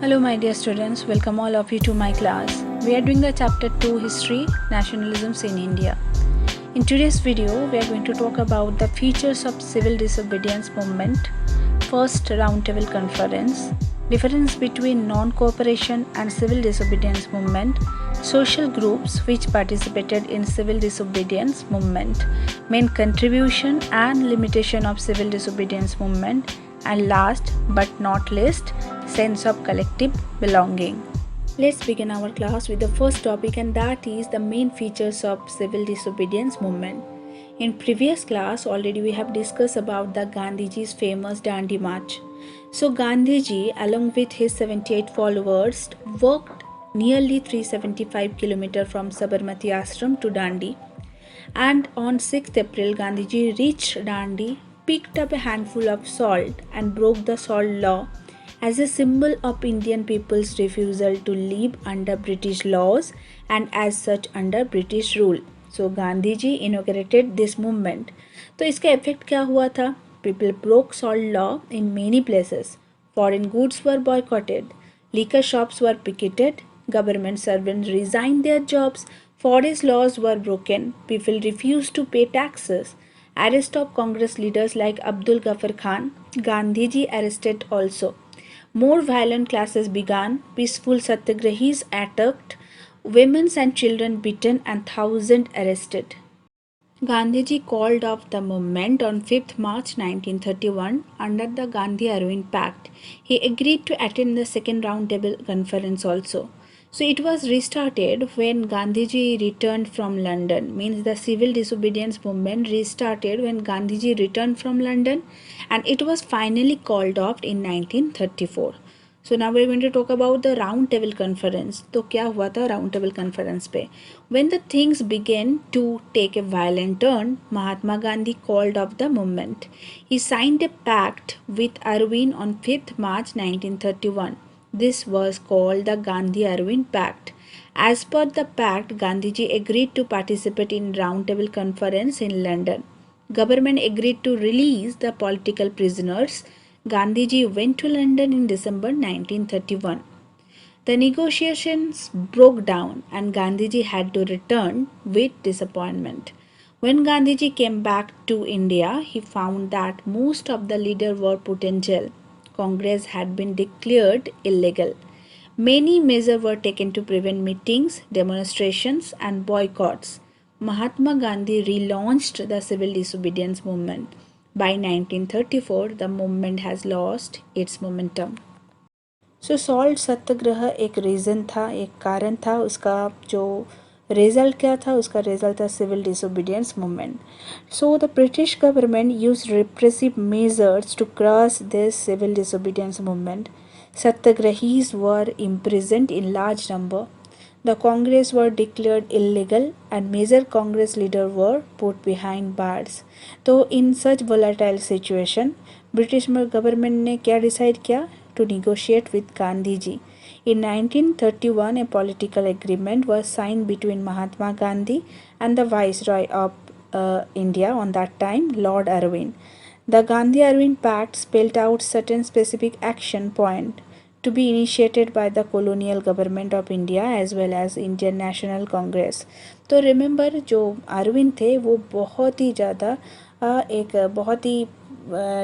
Hello, my dear students. Welcome all of you to my class. We are doing the chapter 2 History Nationalisms in India. In today's video, we are going to talk about the features of civil disobedience movement, first roundtable conference, difference between non-cooperation and civil disobedience movement, social groups which participated in civil disobedience movement, main contribution and limitation of civil disobedience movement, and last but not least, sense of collective belonging. Let's begin our class with the first topic, and that is the main features of civil disobedience movement. In previous class already we have discussed about the Gandhiji's famous Dandi March. So Gandhiji along with his 78 followers walked nearly 375 km from Sabarmati Ashram to Dandi, and on 6th April Gandhiji reached Dandi, picked up a handful of salt and broke the salt law as a symbol of Indian people's refusal to live under British laws and as such under British rule. So Gandhiji inaugurated this movement. तो इसका effect क्या हुआ था? People broke salt law in many places. Foreign goods were boycotted. Liquor shops were picketed. Government servants resigned their jobs. Forest laws were broken. People refused to pay taxes. Arrest of Congress leaders like Abdul Ghaffar Khan. Gandhiji arrested also. More violent clashes began. Peaceful satyagrahis attacked. Women and children beaten and thousands arrested. Gandhiji called off the movement on 5th March 1931 under the Gandhi-Arvind Pact. He agreed to attend the second roundtable conference also. So it was restarted when Gandhiji returned from London. Means the civil disobedience movement restarted when Gandhiji returned from London, and it was finally called off in 1934. So now we're going to talk about the round table conference. तो क्या हुआ था round table conference पे? When the things began to take a violent turn, Mahatma Gandhi called off the movement. He signed a pact with Arvind on 5th March 1931. This was called the Gandhi-Arvind Pact. As per the pact, Gandhiji agreed to participate in round table conference in London. Government agreed to release the political prisoners. Gandhiji went to London in December 1931. The negotiations broke down and Gandhiji had to return with disappointment. When Gandhiji came back to India, he found that most of the leaders were put in jail. Congress had been declared illegal. Many measures were taken to prevent meetings, demonstrations, and boycotts. Mahatma Gandhi relaunched the civil disobedience movement. By 1934, the movement has lost its momentum. So salt satyagraha एक reason था, एक कारण था. उसका जो result क्या था? उसका रिजल्ट था civil disobedience movement. So the British government use repressive measures to crush this civil disobedience movement. Satyagrahis were imprisoned in large number. The Congress were declared illegal and major Congress leaders were put behind bars. तो in such volatile situation, British government ने क्या decide किया? To negotiate with Gandhiji. In 1931, a political agreement was signed between Mahatma Gandhi and the Viceroy of India on that time, Lord Irwin. The Gandhi-Irwin Pact spelled out certain specific action points to be initiated by the colonial government of India as well as Indian National Congress. तो remember जो अरविंद थे वो बहुत ही ज़्यादा एक बहुत ही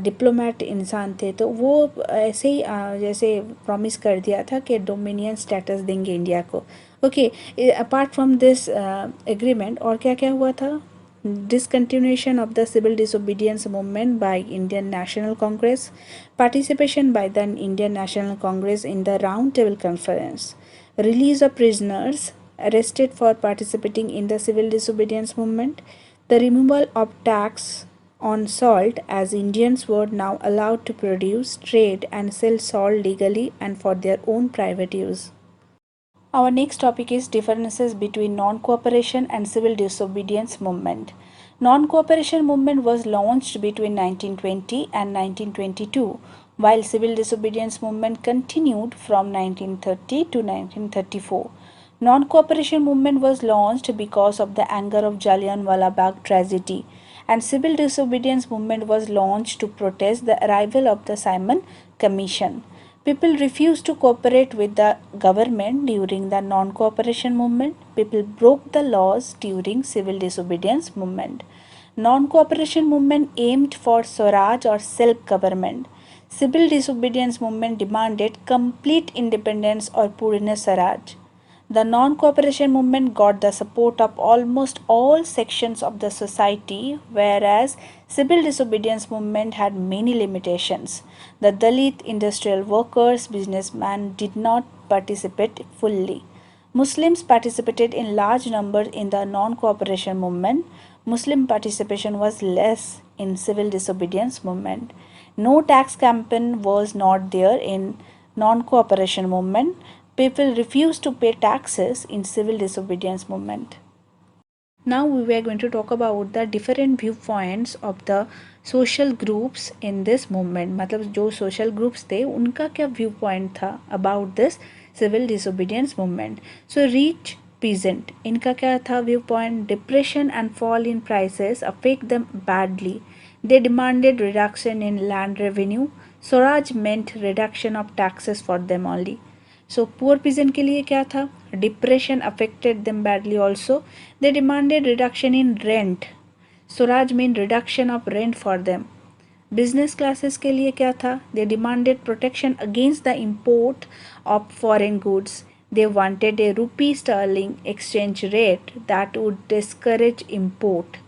diplomat इंसान थे. तो वो ऐसे ही जैसे प्रॉमिस कर दिया था कि डोमिनियन स्टेटस देंगे इंडिया को. Okay, apart from this agreement और क्या क्या हुआ था? Discontinuation of the civil disobedience movement by Indian National Congress, participation by the Indian National Congress in the Round Table Conference, release of prisoners arrested for participating in the civil disobedience movement, the removal of tax on salt as Indians were now allowed to produce, trade and sell salt legally and for their own private use. Our next topic is differences between non-cooperation and civil disobedience movement. Non-cooperation movement was launched between 1920 and 1922, while civil disobedience movement continued from 1930 to 1934. Non-cooperation movement was launched because of the anger of Jallianwala Bagh tragedy, and civil disobedience movement was launched to protest the arrival of the Simon Commission. People refused to cooperate with the government during the non-cooperation movement. People broke the laws during civil disobedience movement. Non-cooperation movement aimed for Swaraj or self-government. Civil disobedience movement demanded complete independence or Purna Swaraj. The non-cooperation movement got the support of almost all sections of the society, whereas civil disobedience movement had many limitations. The Dalit, industrial workers, businessmen did not participate fully. Muslims participated in large numbers in the non-cooperation movement. Muslim participation was less in civil disobedience movement. No tax campaign was not there in non-cooperation movement. People refused to pay taxes in civil disobedience movement. Now we are going to talk about the different viewpoints of the social groups in this movement. मतलब जो social groups थे उनका क्या viewpoint था about this civil disobedience movement. So rich peasant इनका क्या था viewpoint? Depression and fall in prices affect them badly. They demanded reduction in land revenue. Swaraj meant reduction of taxes for them only. So poor peasant के लिए क्या था? Depression affected them badly also. They demanded reduction in rent. Swaraj meant reduction of rent for them. Business classes के लिए क्या था? They demanded protection against the import of foreign goods. They wanted a rupee sterling exchange rate that would discourage import.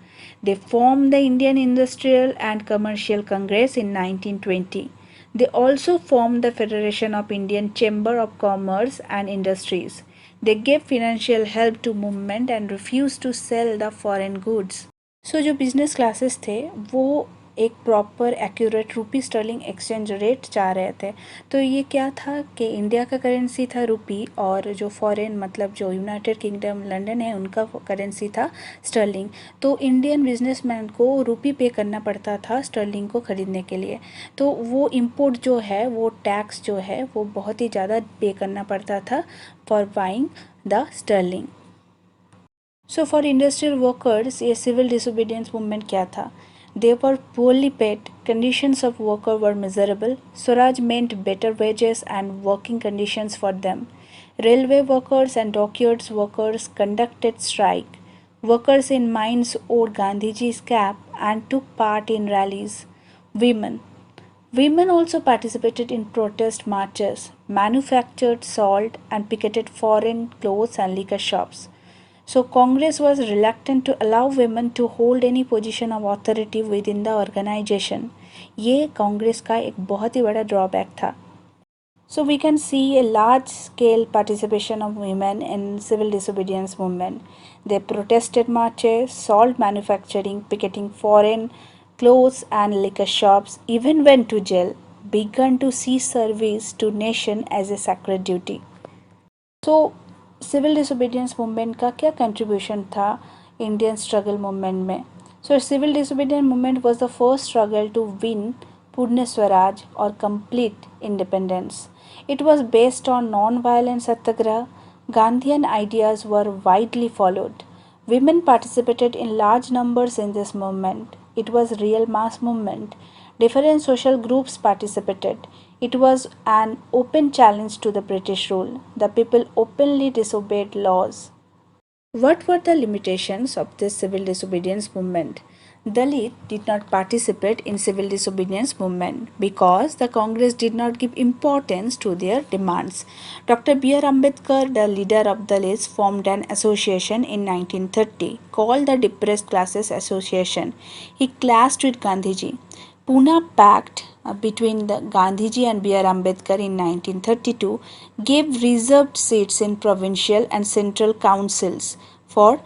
They formed the Indian Industrial and Commercial Congress in 1920. They also formed the Federation of Indian Chamber of Commerce and Industries. They gave financial help to movement and refused to sell the foreign goods. So जो business classes थे वो एक proper accurate रूपी Stirling exchange rate चाह रहे थे. तो ये क्या था कि इंडिया का करेंसी था रूपी और जो फॉरेन मतलब जो यूनाइटेड किंगडम लंदन है उनका करेंसी था स्टर्लिंग. तो इंडियन बिजनेसमैन को रूपी पे करना पड़ता था स्टर्लिंग को ख़रीदने के लिए. तो वो इम्पोर्ट जो है वो टैक्स जो है वो बहुत ही ज़्यादा पे करना पड़ता था for buying the sterling. So for industrial workers ये सिविल डिसोबीडियंस मूवमेंट क्या था? They were poorly paid, conditions of work were miserable. Swaraj meant better wages and working conditions for them. Railway workers and dockyards workers conducted strike. Workers in mines wore Gandhiji's cap and took part in rallies. Women. Women also participated in protest marches, manufactured salt and picketed foreign clothes and liquor shops. So Congress was reluctant to allow women to hold any position of authority within the organization. ये कांग्रेस का एक बहुत ही बड़ा drawback था. So we can see a large scale participation of women in civil disobedience movement. They protested marches, salt manufacturing, picketing foreign clothes and liquor shops, even went to jail, began to see service to nation as a sacred duty. So civil disobedience movement का क्या contribution था Indian struggle movement में? So civil disobedience movement was the first struggle to win Purna Swaraj और complete independence. It was based on non violence satyagraha. Gandhian ideas were widely followed. Women participated in large numbers in this movement. It was real mass movement. Different social groups participated. It was an open challenge to the British rule. The people openly disobeyed laws. What were the limitations of this civil disobedience movement? Dalit did not participate in civil disobedience movement because the Congress did not give importance to their demands. Dr. B.R. Ambedkar, the leader of Dalits, formed an association in 1930 called the Depressed Classes Association. He clashed with Gandhiji. Pune Pact between the Gandhiji and B.R. Ambedkar in 1932 gave reserved seats in provincial and central councils for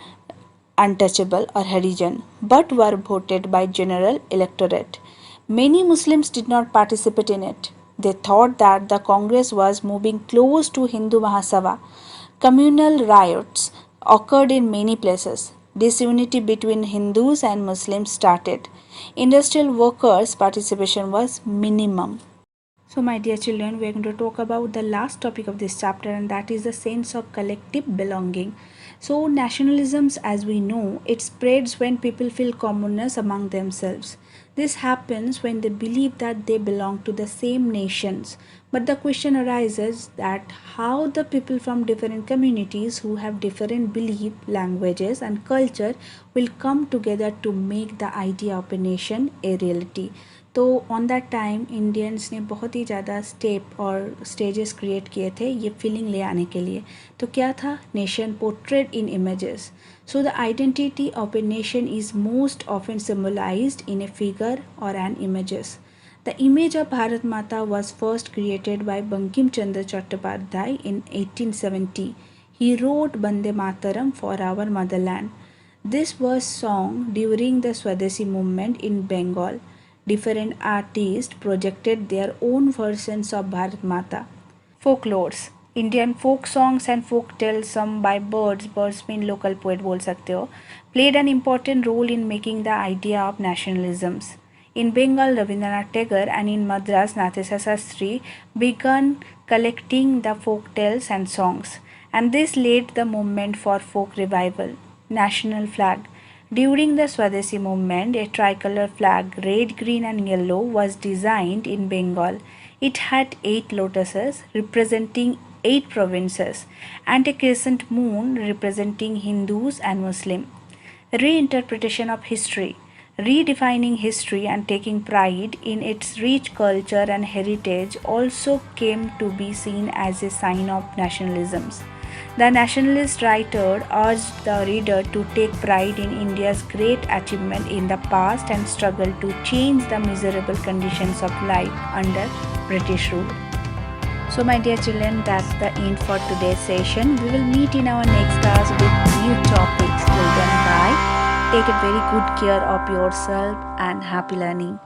untouchable or Harijan, but were voted by general electorate. Many Muslims did not participate in it. They thought that the Congress was moving close to Hindu Mahasabha. Communal riots occurred in many places. Disunity between Hindus and Muslims started. Industrial workers' participation was minimum. So my dear children, we are going to talk about the last topic of this chapter, and that is the sense of collective belonging. So nationalisms, as we know, it spreads when people feel commonness among themselves. This happens when they believe that they belong to the same nations. But the question arises that how the people from different communities who have different belief, languages, and culture will come together to make the idea of a nation a reality. तो on that time Indians ने बहुत ही ज़्यादा step और stages create किए थे ये feeling ले आने के लिए. तो क्या था? Nation portrayed in images. So the identity of a nation is most often symbolized in a figure or an images. The image of Bharat Mata was first created by Bankim Chandra Chattopadhyay in 1870. He wrote Bande Mataram for our motherland. This was sung during the Swadesi movement in Bengal. Different artists projected their own versions of Bharat Mata. Folklores. Indian folk songs and folk tales sung by bards में local poet बोल सकते हो, played an important role in making the idea of nationalisms. In Bengal, Rabindranath Tagore and in Madras, Nathesa Sastry began collecting the folk tales and songs, and this laid the movement for folk revival. National flag. During the Swadesi movement, a tricolor flag, red, green, and yellow, was designed in Bengal. It had 8 lotuses representing 8 provinces and a crescent moon representing Hindus and Muslims. Reinterpretation of history. Redefining history and taking pride in its rich culture and heritage also came to be seen as a sign of nationalisms. The nationalist writer urged the reader to take pride in India's great achievement in the past and struggle to change the miserable conditions of life under British rule. So my dear children, that's the end for today's session. We will meet in our next class with new topics. Till then, bye. Take a very good care of yourself and happy learning.